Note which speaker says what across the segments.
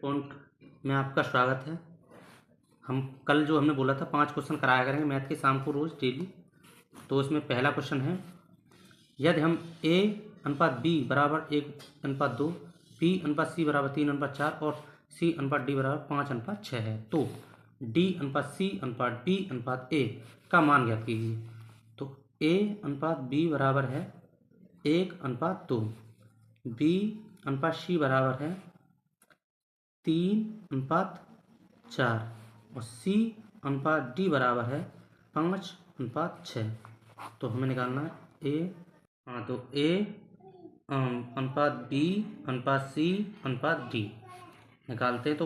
Speaker 1: Point में आपका स्वागत है। हम कल जो हमने बोला था 5 क्वेश्चन कराया करेंगे मैथ के शाम को रोज़ डेली। तो इसमें पहला क्वेश्चन है, यदि हम a अनुपात b बराबर 1:2, b अनुपात c बराबर 3:4 और c अनुपात d बराबर 5:6 है तो d अनुपात c अनुपात b अनुपात a का मान ज्ञात कीजिए। तो a अनुपात b बराबर है 1:2, b अनुपात c बराबर है 3:4 और C अनुपात D बराबर है 5:6। तो हमें निकालना है तो A अनुपात B अनुपात C अनुपात D निकालते हैं। तो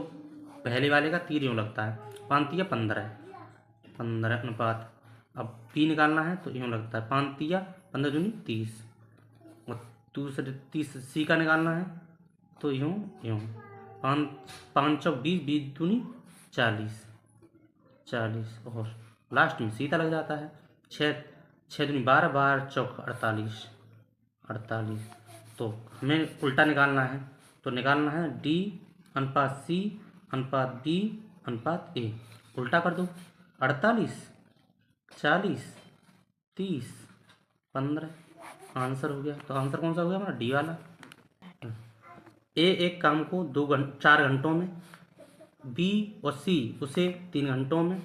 Speaker 1: पहले वाले का तीर यूँ लगता है, 5 या 15 अनुपात। अब B निकालना है तो यूँ लगता है 5 या 15 दूनी 30 और दूसरे 30 C का निकालना है तो यूँ 5 चौक 20, 20 दूनी 40 और लास्ट में सीधा लग जाता है। 6 दूनी 12, 12 चौक 48। तो हमें उल्टा निकालना है तो निकालना है D अनुपात C अनुपात B अनुपात A। उल्टा कर दो, 48, 40, 30, 15 आंसर हो गया। तो आंसर कौन सा हो गया हमारा? डी वाला। ए एक काम को 4 घंटों में, बी और सी उसे 3 घंटों में,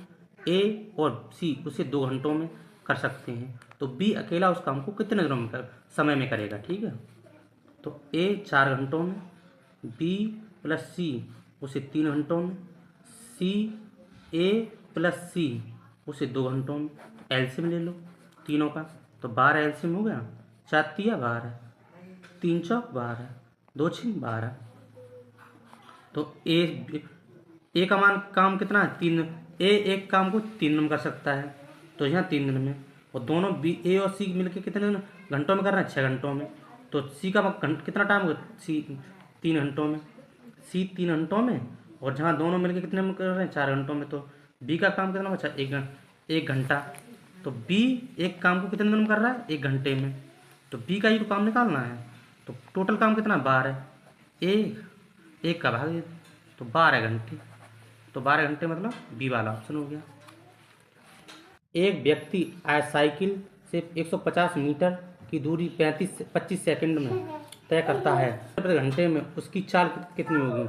Speaker 1: ए और सी उसे 2 घंटों में कर सकते हैं। तो बी अकेला उस काम को कितने दिनों में समय में करेगा? ठीक है, तो ए 4 घंटों में, बी प्लस सी उसे 3 घंटों में, सी ए प्लस सी उसे 2 घंटों में। एलसीएम ले लो तीनों का, तो 12 एलसीएम हो गया। 4 तिया 12, 3 चौक 12, 2 6 12। तो ए का मान काम कितना है? 3। ए एक काम को 3 दिन में कर सकता है तो यहाँ 3 दिन में, और दोनों बी ए और सी मिलकर कितने घंटों में कर रहे हैं? 6 घंटों में। तो सी का कितना टाइम होगा? सी 3 घंटों में, सी 3 घंटों में, और जहाँ दोनों मिलकर कितने में कर रहे हैं? 4 घंटों में। तो बी का काम कितना बचा? 1 घंटा। तो बी एक काम को कितने दिन में कर रहा है? 1 घंटे में। तो बी का ही तो काम निकालना है। तो टोटल काम कितना? 12। एक का भाग तो 12 घंटे। तो 12 घंटे मतलब बी वाला ऑप्शन हो गया। एक व्यक्ति साइकिल से 150 मीटर की दूरी 25 सेकंड में तय करता है, प्रति घंटे में उसकी चाल कितनी होगी?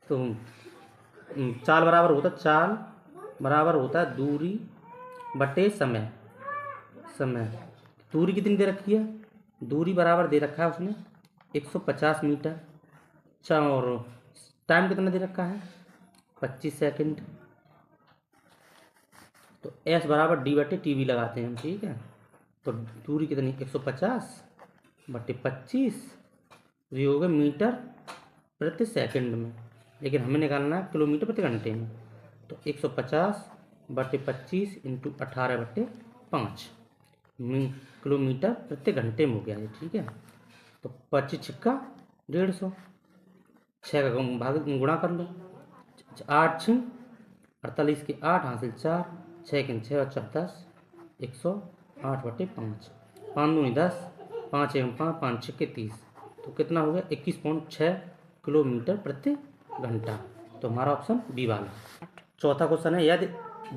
Speaker 1: तो चाल बराबर होता है दूरी बटे समय। दूरी कितनी दे रखी है? दूरी बराबर दे रखा है उसने 150 मीटर, और टाइम कितना दे रखा है? 25 सेकंड। तो एस बराबर डी बटे टी वी लगाते हैं हम। ठीक है, तो दूरी कितनी? 150 बटे 25, ये हो गया मीटर प्रति सेकंड में, लेकिन हमें निकालना है किलोमीटर प्रति घंटे में। तो 150 बटे 25 इंटू 18 बटे 5 किलोमीटर प्रति घंटे में हो गया है। ठीक है, तो 25 छिक्का 150, 6 का भाग गुणा कर लो, 8 6 48 के 8 हासिल 4, 6 के 6 और 4 10, 108 बटे 5, 5 दूनी 10, 5 एवं 5, 5 6 के 30। तो कितना हो गया? 21.6 किलोमीटर प्रति घंटा। तो हमारा ऑप्शन बी वाला। चौथा क्वेश्चन है, यदि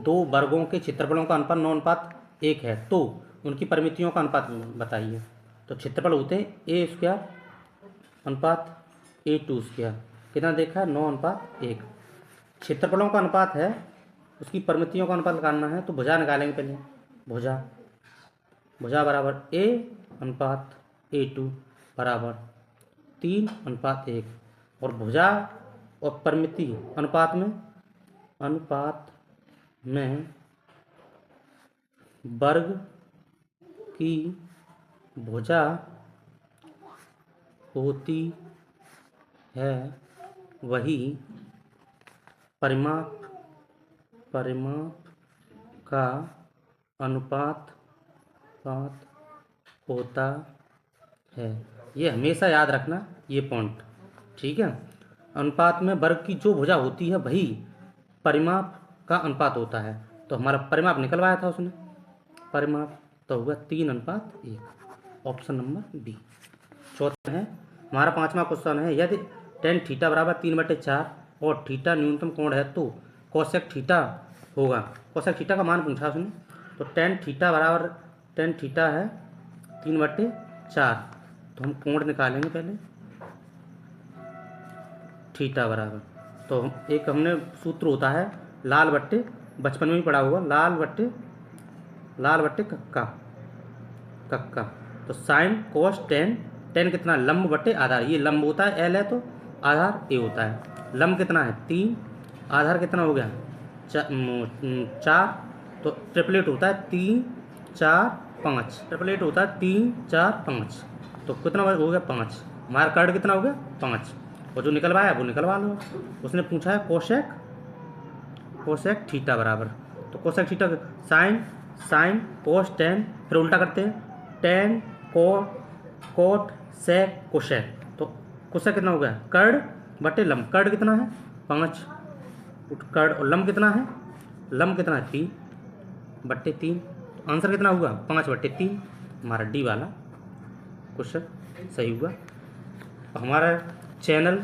Speaker 1: 2 वर्गों के क्षेत्रफलों का अनुपात 9:1 है तो उनकी परिमितियों का अनुपात बताइए। तो क्षेत्रफल होते हैं ए स्क्वायर अनुपात A2 स्क्वायर। कितना देखा है? 9:1। क्षेत्रफलों का अनुपात है, उसकी परिमितियों का अनुपात निकालना है। तो भुजा निकालेंगे पहले। भुजा बराबर A अनुपात A2 बराबर 3:1, और भुजा और परिमिति अनुपात में वर्ग की भुजा होती है वही परिमाप का अनुपात होता है। ये हमेशा याद रखना ये पॉइंट। ठीक है, अनुपात में वर्ग की जो भुजा होती है वही परिमाप का अनुपात होता है। तो हमारा परिमाप निकलवाया था उसने, परिमाप तो होगा 3:1, ऑप्शन नंबर बी। चौथा है हमारा 5वां क्वेश्चन है, यदि टेन थीटा बराबर 3/4 और थीटा न्यूनतम कोण है तो कोसेक थीटा होगा। कोसेक थीटा का मान पूछा उसने, तो टेन थीटा बराबर टेन थीटा है 3/4, तो हम कोण निकालेंगे पहले थीटा बराबर, तो एक हमने सूत्र होता है लाल बट्टे, बचपन में भी पढ़ा हुआ, लाल बट्टे कक्का, तो साइन कोस टेन, टेन कितना लंब बट्टे आधार, ये लंब होता है एल है तो आधार ए होता है, लंब कितना है 3, आधार कितना हो गया 4, तो ट्रिपलेट होता है 3 4 5, ट्रिपलेट होता है 3 4 5, तो कितना हो गया 5, हमारा कर्ड कितना हो गया 5, और जो निकलवाया वो निकलवा लो। उसने पूछा है कोसेक थीटा बराबर, तो cosec theta sine cos ten, फिर उल्टा करते हैं टेन कोट सेक कोसेक, तो कोसेक कितना हो गया कर्ड बटे लंब, कर्ड कितना है 5, कर्ड और लंब कितना है 3/3, तो आंसर कितना हुआ 5/3, हमारा डी वाला क्वेश्चन सही हुआ। हमारा चैनल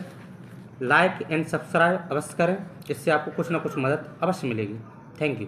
Speaker 1: लाइक एंड सब्सक्राइब अवश्य करें, इससे आपको कुछ ना कुछ मदद अवश्य मिलेगी। Thank you.